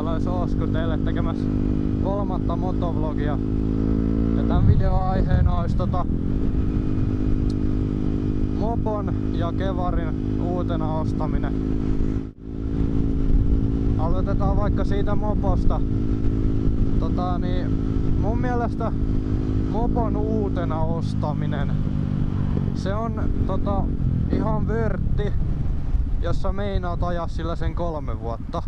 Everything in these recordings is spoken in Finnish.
Täällä olisi Osku teille tekemässä 3. motovlogia. Ja tän videon aiheena olisi mopon ja kevarin uutena ostaminen. Aloitetaan vaikka siitä moposta. Mun mielestä mopon uutena ostaminen, se on ihan vörtti, jos sä meinaat ajaa sillä sen 3 vuotta.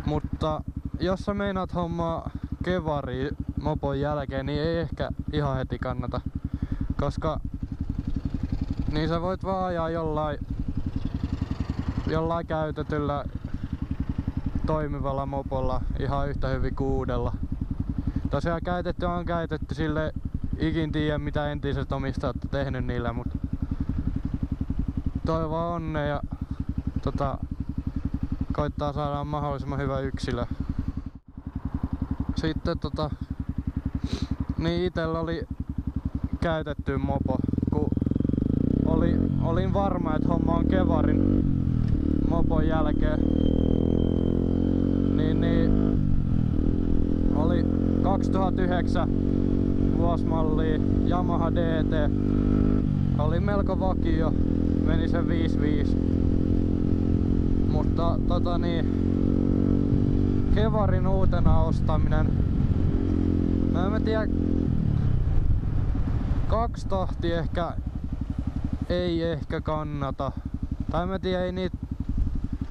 Mutta jos sä meinaat hommaa kevaria mopon jälkeen, niin ei ehkä ihan heti kannata. Koska niin sä voit vaan ajaa jollain käytetyllä toimivalla mopolla ihan yhtä hyvin kuin uudella. Tosiaan käytetty on käytetty, sille ikin tiedä mitä entiset omistajat on tehnyt niillä, mutta toivoa onnea ja koittaa saada mahdollisimman hyvä yksilö. Sitten niin itellä oli käytetty mopo, kun olin varma, että homma on kevarin mopon jälkeen. Niin oli 2009 vuosimallia Yamaha DT. Oli melko vakio, meni se 5.5. Mutta kevarin uutena ostaminen, mä en tiedä, 2 tahti ei ehkä kannata. Tai mä tiedän, ei niitä,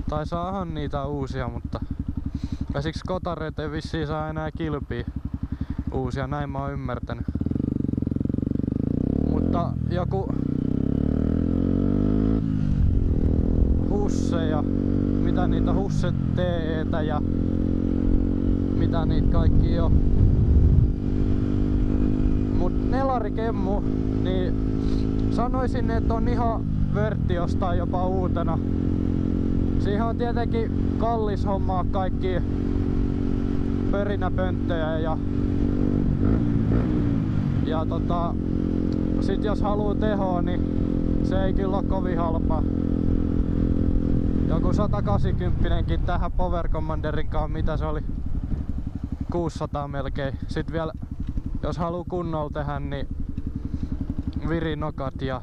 tai saahan niitä uusia, mutta käsiks kotareita ei vissiin saa enää kilpiä uusia, näin mä oon ymmärtänyt. Mutta joku husseja, mitä niitä Husse TEtä ja mitä niitä kaikki on. Mut nelarikemmu, niin sanoisin, että on ihan vörtti ostaa jopa uutena. Siihen on tietenkin kallis hommaa kaikki pörinäpönttöjä ja sit jos haluu tehoa, niin se ei kyllä oo kovin halpaa. Joku 180kin tähän Power Commanderin kanssa, mitä se oli? 600 melkein. Sit vielä jos haluu kunnolla tehdä, niin virinokat ja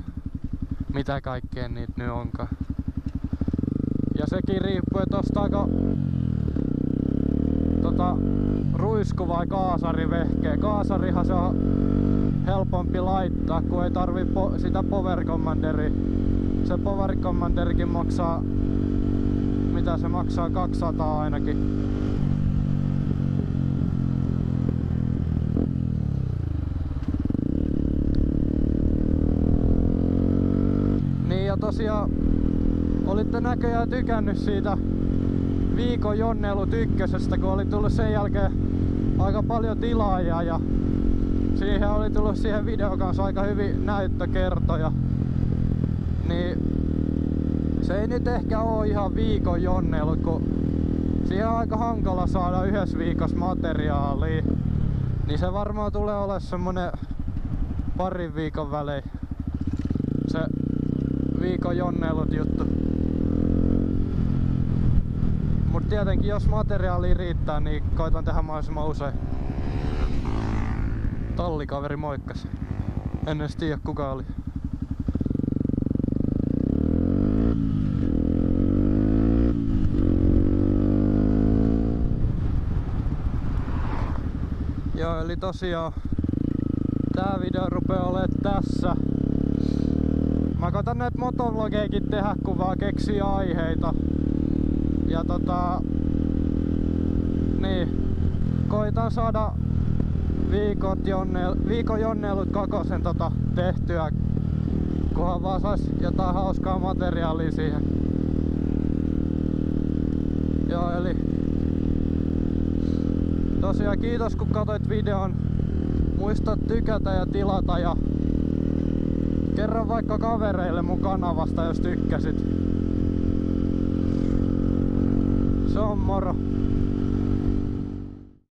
mitä kaikkea niitä nyt onkaan. Ja sekin riippuu, että ostaako ruisku vai kaasarivehkeä. Kaasarihan se on helpompi laittaa, kun ei tarvii sitä Power Commanderia. Se Power Commanderikin maksaa, mitä se maksaa, 200 ainakin. Niin ja tosiaan olitte näköjään tykännyt siitä viikon Jonneilut ykkösestä, kun oli tullut sen jälkeen aika paljon tilaajia ja siihen oli tullut siihen videon kanssa aika hyvin näyttökertoja. Niin se ei nyt ehkä oo ihan viikon Jonneilut, kun siihen on aika hankala saada yhdessä viikossa materiaalia. Niin se varmaan tulee olemaan semmonen 2 viikon välein se viikon Jonneilut juttu. Mut tietenkin jos materiaalia riittää, niin koitan tehdä mahdollisimman usein. Tallikaveri moikkas. En edes tiedä kuka oli. Joo, eli tosiaan tää video rupeaa olemaan tässä. Mä koitan näitä motovlogejakin tehdä, kun vaan keksii aiheita. Ja niin, koitan saada viikon Jonneilut 2 tehtyä, kunhan vaan sais jotain hauskaa materiaalia siihen. Joo, eli tosiaan kiitos kun katsoit videon. Muista tykätä ja tilata ja kerro vaikka kavereille mun kanavasta, jos tykkäsit. Se on moro.